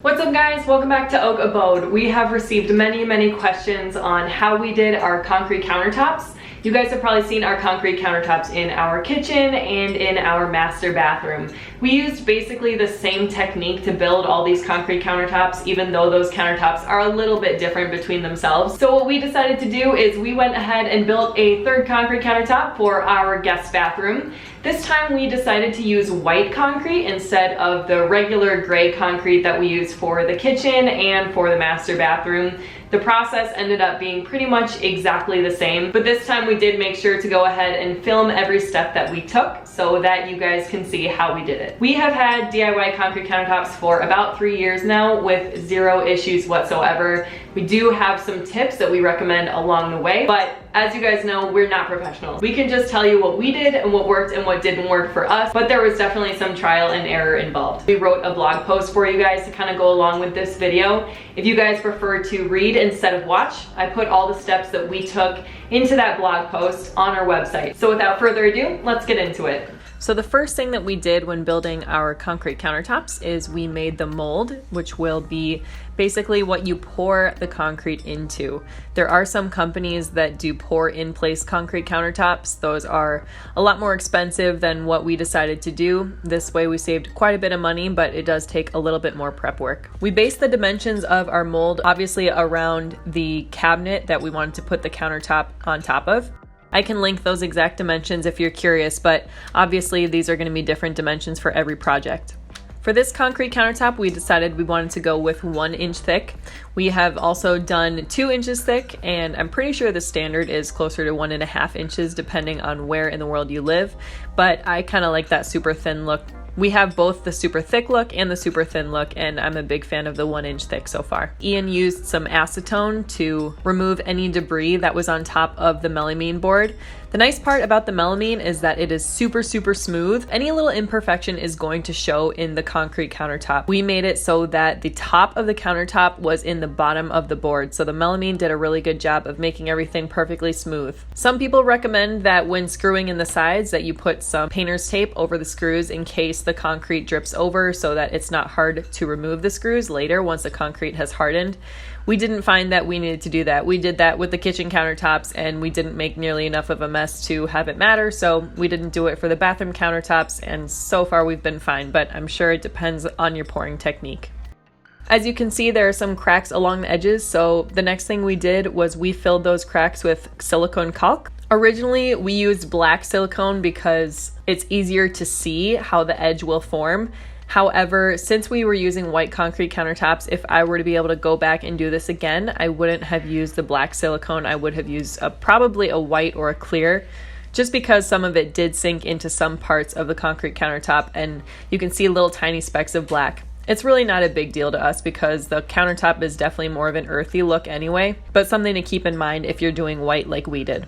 What's up guys, welcome back to Oak Abode. We have received many questions on how we did our concrete countertops. You guys have probably seen our concrete countertops in our kitchen and in our master bathroom. We used basically the same technique to build all these concrete countertops, even though those countertops are a little bit different between themselves. So what we decided to do is we went ahead and built a third concrete countertop for our guest bathroom. This time we decided to use white concrete instead of the regular gray concrete that we use for the kitchen and for the master bathroom. The process ended up being pretty much exactly the same, but this time we did make sure to go ahead and film every step that we took so that you guys can see how we did it. We have had DIY concrete countertops for about 3 years now with zero issues whatsoever. We do have some tips that we recommend along the way, but as you guys know, we're not professionals. We can just tell you what we did and what worked and what didn't work for us, but there was definitely some trial and error involved. We wrote a blog post for you guys to kind of go along with this video. If you guys prefer to read instead of watch, I put all the steps that we took into that blog post on our website. So without further ado, let's get into it. So the first thing that we did when building our concrete countertops is we made the mold, which will be basically what you pour the concrete into. There are some companies that do pour in place concrete countertops. Those are a lot more expensive than what we decided to do. This way we saved quite a bit of money, but it does take a little bit more prep work. We based the dimensions of our mold obviously around the cabinet that we wanted to put the countertop on top of. I can link those exact dimensions if you're curious, but obviously these are going to be different dimensions for every project. For this concrete countertop, we decided we wanted to go with 1 inch thick. We have also done 2 inches thick, and I'm pretty sure the standard is closer to 1.5 inches depending on where in the world you live, but I kind of like that super thin look. We have both the super thick look and the super thin look, and I'm a big fan of the 1 inch thick so far. Ian used some acetone to remove any debris that was on top of the melamine board. The nice part about the melamine is that it is super smooth. Any little imperfection is going to show in the concrete countertop. We made it so that the top of the countertop was in the bottom of the board, so the melamine did a really good job of making everything perfectly smooth. Some people recommend that when screwing in the sides that you put some painter's tape over the screws in case the concrete drips over so that it's not hard to remove the screws later once the concrete has hardened. We didn't find that we needed to do that. We did that with the kitchen countertops and we didn't make nearly enough of a mess to have it matter, so we didn't do it for the bathroom countertops, and so far we've been fine, but I'm sure it depends on your pouring technique. As you can see, there are some cracks along the edges, so the next thing we did was we filled those cracks with silicone caulk. Originally, we used black silicone because it's easier to see how the edge will form. However, since we were using white concrete countertops, if I were to be able to go back and do this again, I wouldn't have used the black silicone. I would have used probably a white or a clear, just because some of it did sink into some parts of the concrete countertop and you can see little tiny specks of black. It's really not a big deal to us because the countertop is definitely more of an earthy look anyway, but something to keep in mind if you're doing white like we did.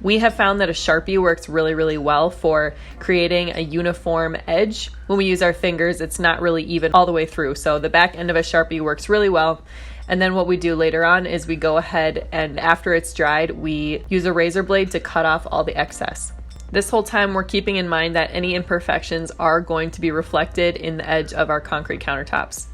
We have found that a Sharpie works really well for creating a uniform edge. When we use our fingers, it's not really even all the way through, so the back end of a Sharpie works really well. And then what we do later on is we go ahead and after it's dried, we use a razor blade to cut off all the excess. This whole time we're keeping in mind that any imperfections are going to be reflected in the edge of our concrete countertops.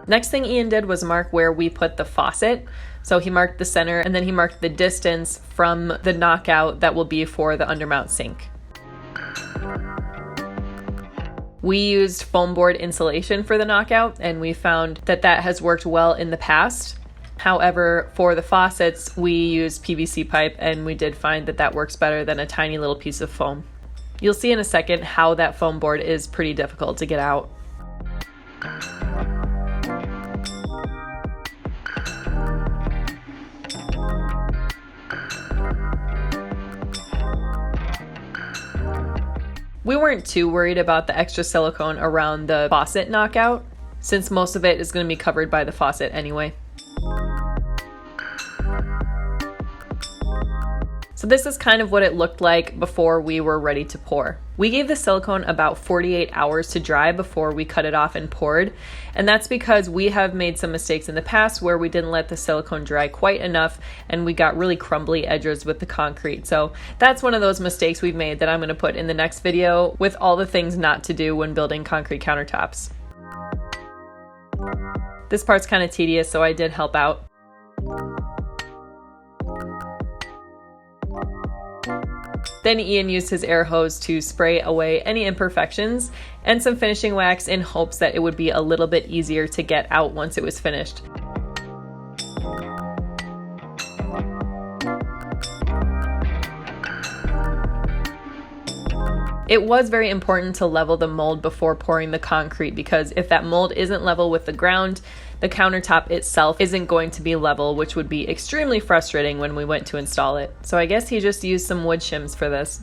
Next thing Ian did was mark where we put the faucet. So he marked the center and then he marked the distance from the knockout that will be for the undermount sink. We used foam board insulation for the knockout and we found that that has worked well in the past. However, for the faucets, we used PVC pipe and we did find that that works better than a tiny little piece of foam. You'll see in a second how that foam board is pretty difficult to get out. We weren't too worried about the extra silicone around the faucet knockout, since most of it is going to be covered by the faucet anyway. So this is kind of what it looked like before we were ready to pour. We gave the silicone about 48 hours to dry before we cut it off and poured, and that's because we have made some mistakes in the past where we didn't let the silicone dry quite enough and we got really crumbly edges with the concrete. So that's one of those mistakes we've made that I'm going to put in the next video with all the things not to do when building concrete countertops. This part's kind of tedious, so I did help out. Then Ian used his air hose to spray away any imperfections and some finishing wax in hopes that it would be a little bit easier to get out once it was finished. It was very important to level the mold before pouring the concrete, because if that mold isn't level with the ground, the countertop itself isn't going to be level, which would be extremely frustrating when we went to install it. So I guess he just used some wood shims for this.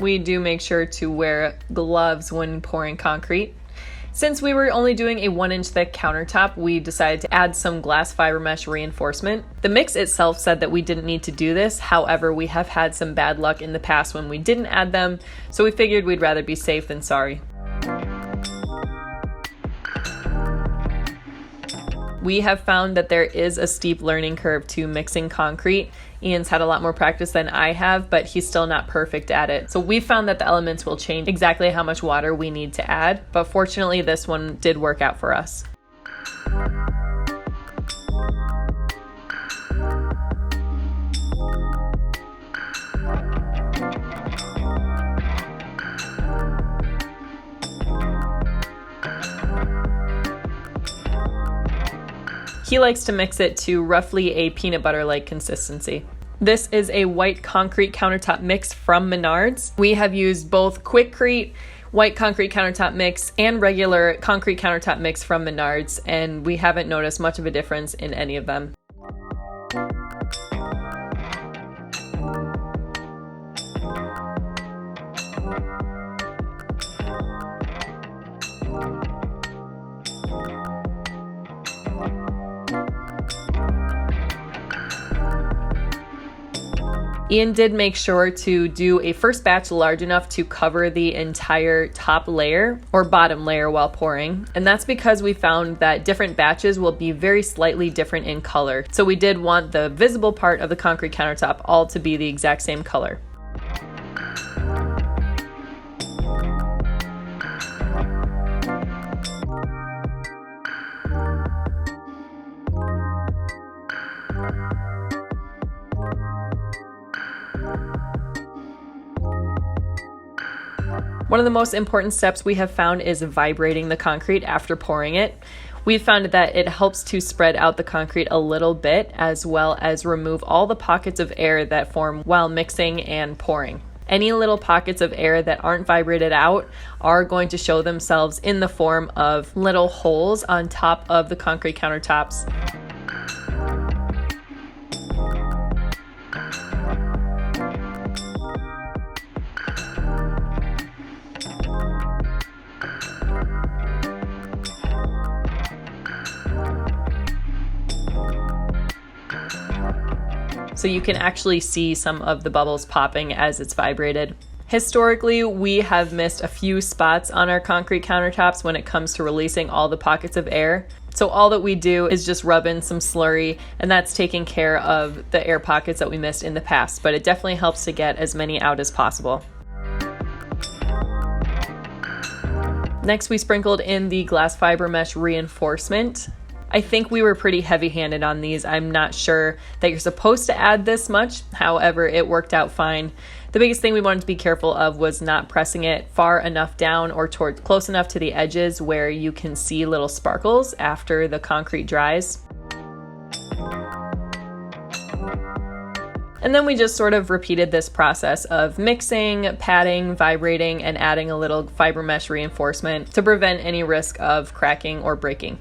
We do make sure to wear gloves when pouring concrete. Since we were only doing a 1-inch thick countertop, we decided to add some glass fiber mesh reinforcement. The mix itself said that we didn't need to do this. However, we have had some bad luck in the past when we didn't add them, so we figured we'd rather be safe than sorry. We have found that there is a steep learning curve to mixing concrete. Ian's had a lot more practice than I have, but he's still not perfect at it. So we found that the elements will change exactly how much water we need to add, but fortunately this one did work out for us. He likes to mix it to roughly a peanut butter-like consistency. This is a white concrete countertop mix from Menards. We have used both Quikrete white concrete countertop mix and regular concrete countertop mix from Menards, and we haven't noticed much of a difference in any of them. Ian did make sure to do a first batch large enough to cover the entire top layer or bottom layer while pouring. And that's because we found that different batches will be very slightly different in color. So we did want the visible part of the concrete countertop all to be the exact same color. One of the most important steps we have found is vibrating the concrete after pouring it. We've found that it helps to spread out the concrete a little bit, as well as remove all the pockets of air that form while mixing and pouring. Any little pockets of air that aren't vibrated out are going to show themselves in the form of little holes on top of the concrete countertops. So you can actually see some of the bubbles popping as it's vibrated. Historically, we have missed a few spots on our concrete countertops when it comes to releasing all the pockets of air. So all that we do is just rub in some slurry, and that's taking care of the air pockets that we missed in the past, but it definitely helps to get as many out as possible. Next, we sprinkled in the glass fiber mesh reinforcement. I think we were pretty heavy-handed on these. I'm not sure that you're supposed to add this much. However, it worked out fine. The biggest thing we wanted to be careful of was not pressing it far enough down or close enough to the edges where you can see little sparkles after the concrete dries. And then we just sort of repeated this process of mixing, patting, vibrating, and adding a little fibermesh reinforcement to prevent any risk of cracking or breaking.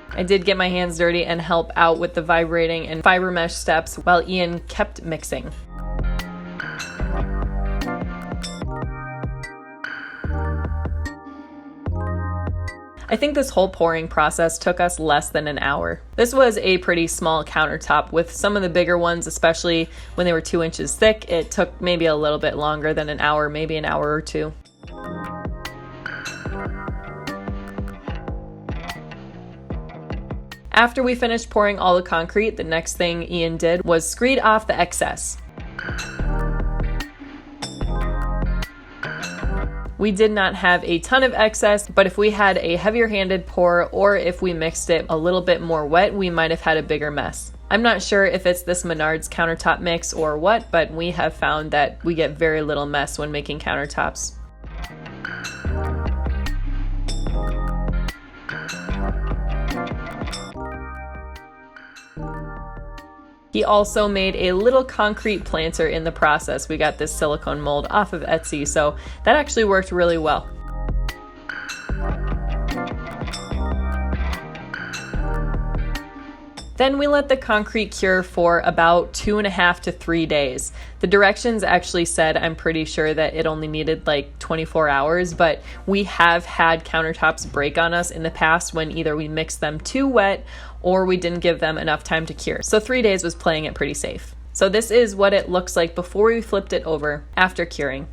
I did get my hands dirty and help out with the vibrating and fibermesh steps while Ian kept mixing. I think this whole pouring process took us less than an hour. This was a pretty small countertop. With some of the bigger ones, especially when they were 2 inches thick, it took maybe a little bit longer than an hour, maybe an hour or two. After we finished pouring all the concrete, the next thing Ian did was screed off the excess. We did not have a ton of excess, but if we had a heavier handed pour or if we mixed it a little bit more wet, we might have had a bigger mess. I'm not sure if it's this Menards countertop mix or what, but we have found that we get very little mess when making countertops. He also made a little concrete planter in the process. We got this silicone mold off of Etsy, so that actually worked really well. Then we let the concrete cure for about 2.5 to 3 days. The directions actually said, I'm pretty sure that it only needed like 24 hours, but we have had countertops break on us in the past when either we mixed them too wet or we didn't give them enough time to cure. So 3 days was playing it pretty safe. So this is what it looks like before we flipped it over after curing.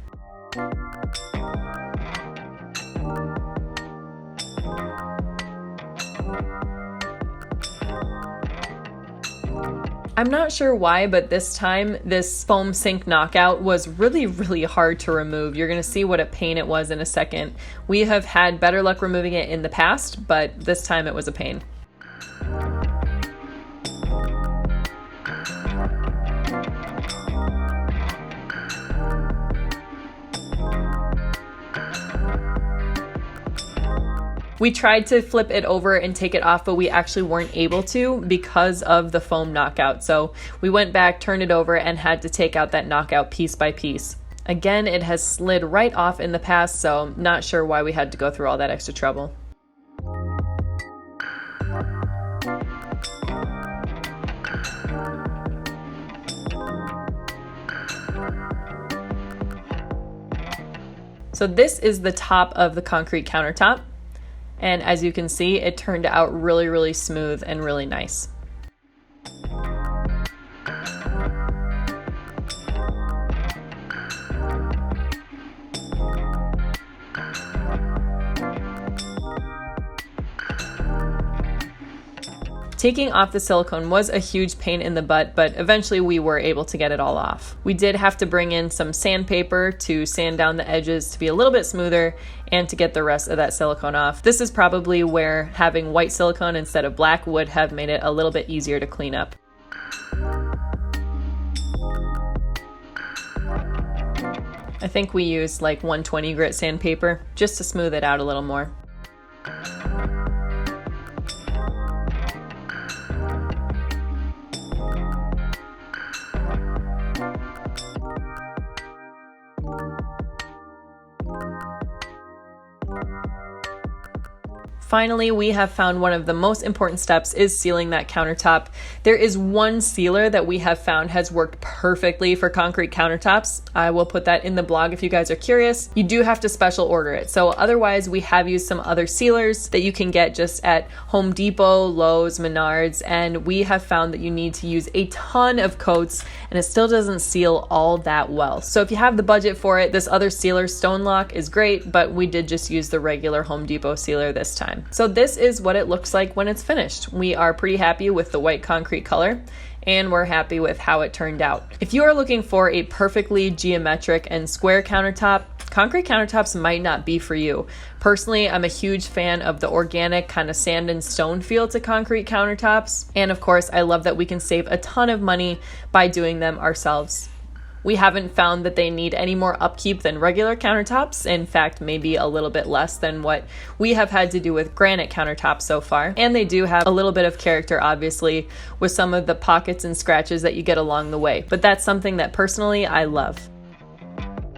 I'm not sure why, but this time this foam sink knockout was really hard to remove. You're going to see what a pain it was in a second. We have had better luck removing it in the past, but this time it was a pain. We tried to flip it over and take it off, but we actually weren't able to because of the foam knockout. So we went back, turned it over, and had to take out that knockout piece by piece. Again, it has slid right off in the past, so not sure why we had to go through all that extra trouble. So this is the top of the concrete countertop. And as you can see, it turned out really smooth and really nice. Taking off the silicone was a huge pain in the butt, but eventually we were able to get it all off. We did have to bring in some sandpaper to sand down the edges to be a little bit smoother and to get the rest of that silicone off. This is probably where having white silicone instead of black would have made it a little bit easier to clean up. I think we used like 120 grit sandpaper just to smooth it out a little more. Finally, we have found one of the most important steps is sealing that countertop. There is one sealer that we have found has worked perfectly for concrete countertops. I will put that in the blog if you guys are curious. You do have to special order it. So otherwise, we have used some other sealers that you can get just at Home Depot, Lowe's, Menards, and we have found that you need to use a ton of coats and it still doesn't seal all that well. So if you have the budget for it, this other sealer, Stone Lock, is great, but we did just use the regular Home Depot sealer this time. So this is what it looks like when it's finished. We are pretty happy with the white concrete color and we're happy with how it turned out. If you are looking for a perfectly geometric and square countertop, concrete countertops might not be for you. Personally, I'm a huge fan of the organic kind of sand and stone feel to concrete countertops. And of course, I love that we can save a ton of money by doing them ourselves. We haven't found that they need any more upkeep than regular countertops. In fact, maybe a little bit less than what we have had to do with granite countertops so far. And they do have a little bit of character, obviously, with some of the pockets and scratches that you get along the way. But that's something that personally I love.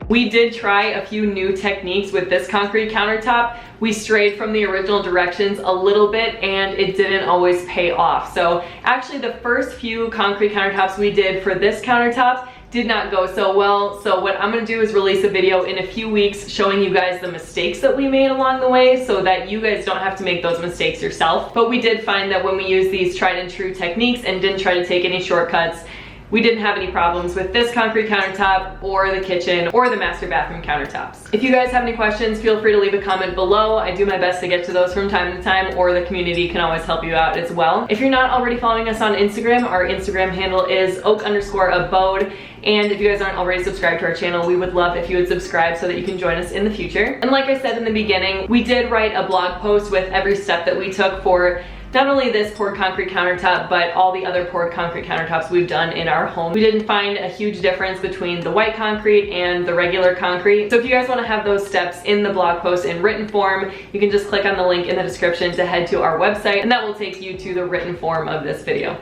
We did try a few new techniques with this concrete countertop. We strayed from the original directions a little bit and it didn't always pay off. So actually the first few concrete countertops we did for this countertop did not go so well. So what I'm gonna do is release a video in a few weeks showing you guys the mistakes that we made along the way so that you guys don't have to make those mistakes yourself. But we did find that when we use these tried and true techniques and didn't try to take any shortcuts, we didn't have any problems with this concrete countertop or the kitchen or the master bathroom countertops. If you guys have any questions, feel free to leave a comment below. I do my best to get to those from time to time, or the community can always help you out as well. If you're not already following us on Instagram, our Instagram handle is oak_abode. And if you guys aren't already subscribed to our channel, we would love if you would subscribe so that you can join us in the future. And like I said in the beginning, we did write a blog post with every step that we took for not only this poured concrete countertop, but all the other poured concrete countertops we've done in our home. We didn't find a huge difference between the white concrete and the regular concrete. So if you guys want to have those steps in the blog post in written form, you can just click on the link in the description to head to our website, and that will take you to the written form of this video.